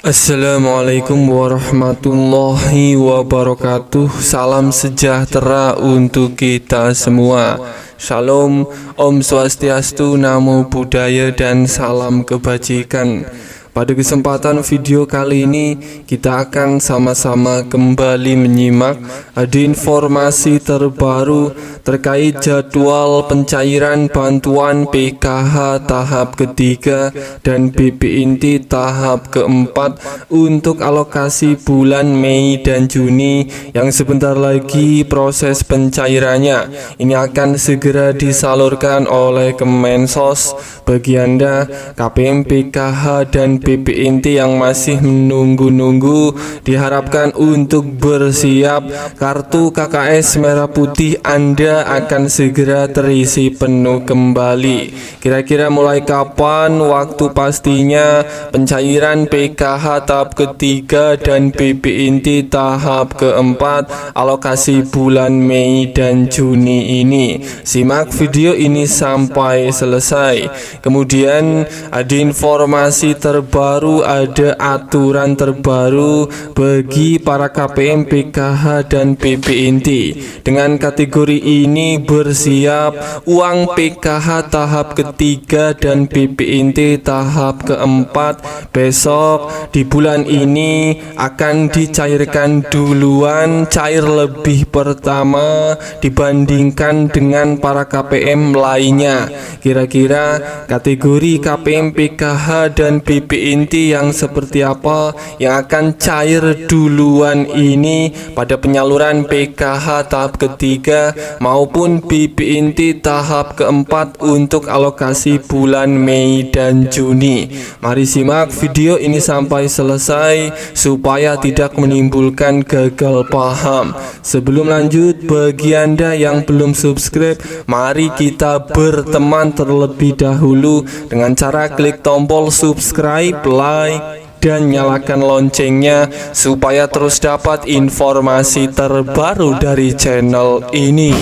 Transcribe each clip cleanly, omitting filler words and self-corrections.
Assalamualaikum warahmatullahi wabarakatuh. Salam sejahtera untuk kita semua. Shalom, Om Swastiastu, Namo Buddhaya, dan salam kebajikan. Pada kesempatan video kali ini kita akan sama-sama kembali menyimak ada informasi terbaru terkait jadwal pencairan bantuan PKH tahap ketiga dan BP Inti tahap keempat untuk alokasi bulan Mei dan Juni yang sebentar lagi proses pencairannya ini akan segera disalurkan oleh Kemensos. Bagi Anda KPM PKH dan BP Inti yang masih menunggu-nunggu, diharapkan untuk bersiap. Kartu KKS merah putih Anda akan segera terisi penuh kembali. Kira-kira mulai kapan waktu pastinya pencairan PKH tahap ketiga dan BP Inti tahap keempat alokasi bulan Mei dan Juni ini? Simak video ini sampai selesai. Kemudian ada informasi terbaru, ada aturan terbaru bagi para KPM PKH dan BP Inti. Dengan kategori ini bersiap, uang PKH tahap ketiga dan BP Inti tahap keempat besok di bulan ini akan dicairkan duluan, cair lebih pertama dibandingkan dengan para KPM lainnya. Kira-kira kategori KPM PKH dan BP Inti yang seperti apa yang akan cair duluan ini pada penyaluran PKH tahap ketiga maupun BP Inti tahap keempat untuk alokasi bulan Mei dan Juni? Mari simak video ini sampai selesai supaya tidak menimbulkan gagal paham. Sebelum lanjut, bagi Anda yang belum subscribe, mari kita berteman terlebih dahulu dengan cara klik tombol subscribe, like, dan nyalakan loncengnya supaya terus dapat informasi terbaru dari channel ini.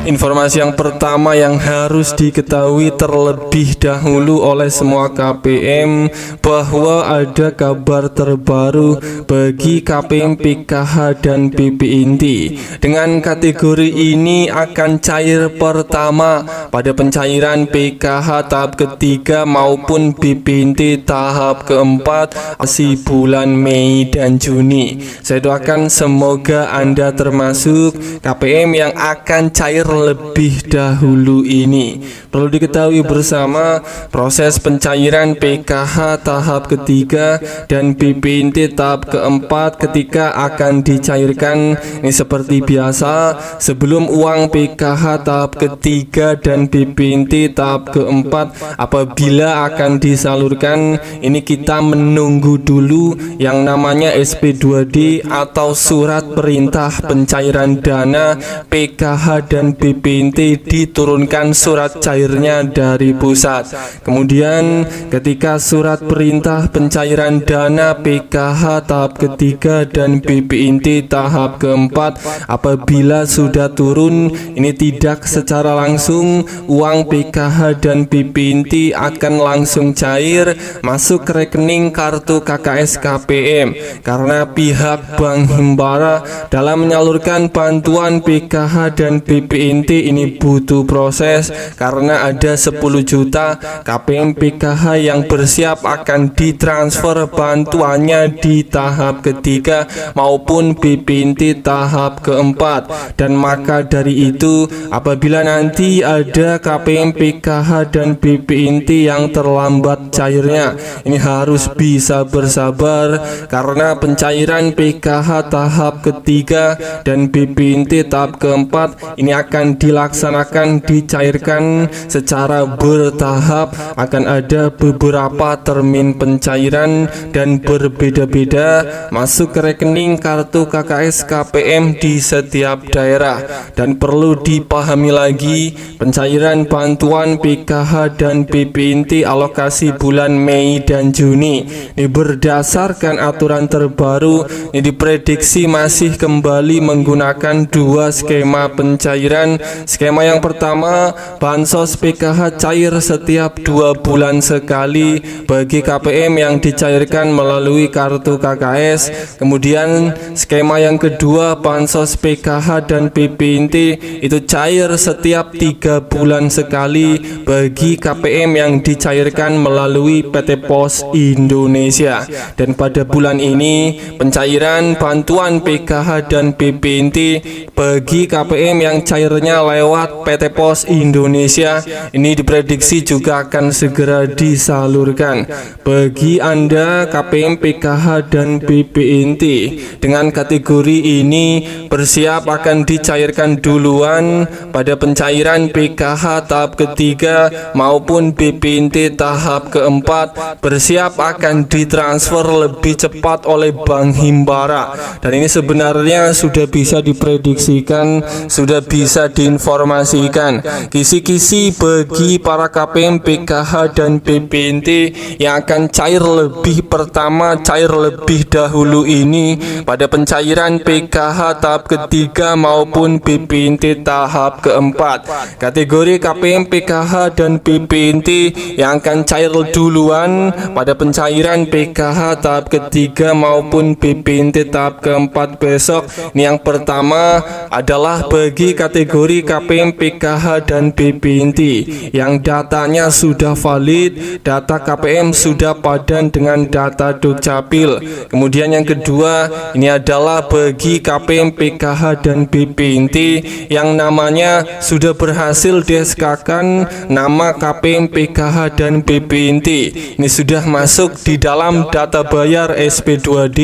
Informasi yang pertama yang harus diketahui terlebih dahulu oleh semua KPM bahwa ada kabar terbaru bagi KPM PKH dan BP Inti. Dengan kategori ini akan cair pertama pada pencairan PKH tahap ketiga maupun BP Inti tahap keempat si bulan Mei dan Juni. Saya doakan semoga Anda termasuk KPM yang akan cair lebih dahulu ini. Perlu diketahui bersama, proses pencairan PKH tahap ketiga dan BP Inti tahap keempat ketika akan dicairkan ini seperti biasa. Sebelum uang PKH tahap ketiga dan BP Inti tahap keempat apabila akan disalurkan, ini kita menunggu dulu yang namanya SP2D atau surat perintah pencairan dana PKH dan BP Inti diturunkan surat cairnya dari pusat. Kemudian ketika surat perintah pencairan dana PKH tahap ketiga dan BP Inti tahap keempat apabila sudah turun, ini tidak secara langsung uang PKH dan BP Inti akan langsung cair masuk ke rekening kartu KKS KPM, karena pihak Bank Himbara dalam menyalurkan bantuan PKH dan BP Inti ini butuh proses karena ada 10 juta KPM PKH yang bersiap akan ditransfer bantuannya di tahap ketiga maupun BP Inti tahap keempat. Dan maka dari itu apabila nanti ada KPM PKH dan BP Inti yang terlambat cairnya, ini harus bisa bersabar karena pencairan PKH tahap ketiga dan BP Inti tahap keempat ini akan dilaksanakan, dicairkan secara bertahap. Akan ada beberapa termin pencairan dan berbeda-beda masuk ke rekening kartu KKS KPM di setiap daerah. Dan perlu dipahami lagi, pencairan bantuan PKH dan BP Inti alokasi bulan Mei dan Juni ini berdasarkan aturan terbaru ini diprediksi masih kembali menggunakan dua skema pencairan dan skema yang pertama, bansos PKH cair setiap 2 bulan sekali bagi KPM yang dicairkan melalui kartu KKS. Kemudian skema yang kedua, bansos PKH dan PP inti itu cair setiap 3 bulan sekali bagi KPM yang dicairkan melalui PT Pos Indonesia. Dan pada bulan ini pencairan bantuan PKH dan PP inti bagi KPM yang cairnya lewat PT Pos Indonesia ini diprediksi juga akan segera disalurkan. Bagi Anda KPM PKH dan PP inti dengan kategori ini bersiap akan dicairkan duluan pada pencairan PKH tahap ketiga maupun PP inti tahap keempat, bersiap akan ditransfer lebih cepat oleh Bank Himbara. Dan ini sebenarnya sudah bisa diprediksikan, sudah bisa diinformasikan. Kisi-kisi bagi para KPM PKH dan PP inti yang akan cair lebih pertama, cair lebih dahulu ini pada pencairan PKH tahap ketiga maupun PP inti tahap keempat. Kategori KPM PKH dan PP inti yang akan cair duluan pada pencairan PKH tahap ketiga maupun PP inti tahap keempat besok. Ini yang pertama adalah bagi kategori KPM PKH dan PP inti yang datanya sudah valid, data KPM sudah padan dengan data Dukcapil. Kemudian yang kedua, ini adalah bagi KPM PKH dan PP inti yang namanya sudah berhasil di-SK-kan nama KPM PKH dan PP inti. Ini sudah masuk di dalam data bayar SP2D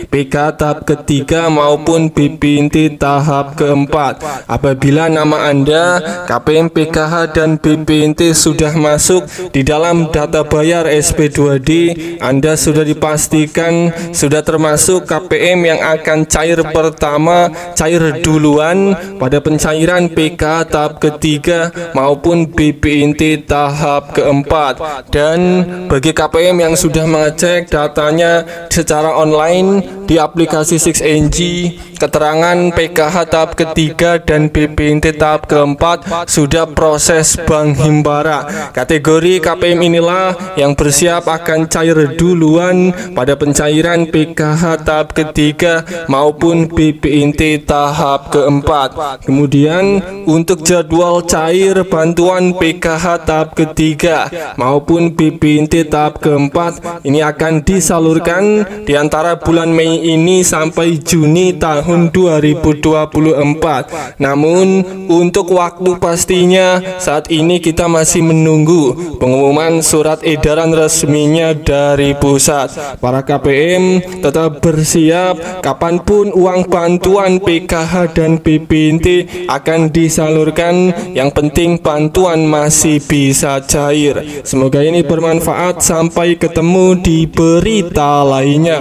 PK tahap ketiga maupun PP inti tahap keempat. Apabila nama Anda KPM PKH dan PP inti sudah masuk di dalam data bayar SP2D, Anda sudah dipastikan sudah termasuk KPM yang akan cair pertama, cair duluan pada pencairan PK tahap ketiga maupun PP inti tahap keempat. Dan bagi KPM yang sudah mengecek datanya secara online di aplikasi 6NG, keterangan PKH tahap ketiga dan PP inti tahap keempat sudah proses Bank Himbara. Kategori KPM inilah yang bersiap akan cair duluan pada pencairan PKH tahap ketiga maupun PP inti tahap keempat. Kemudian untuk jadwal cair bantuan PKH tahap ketiga maupun PP inti tahap keempat ini akan disalurkan di antara bulan Mei ini sampai Juni tahun 2024. Namun untuk waktu pastinya saat ini kita masih menunggu pengumuman surat edaran resminya dari pusat. Para KPM tetap bersiap kapanpun uang bantuan PKH dan PP inti akan disalurkan. Yang penting bantuan masih bisa cair. Semoga ini bermanfaat. Sampai ketemu di berita lainnya.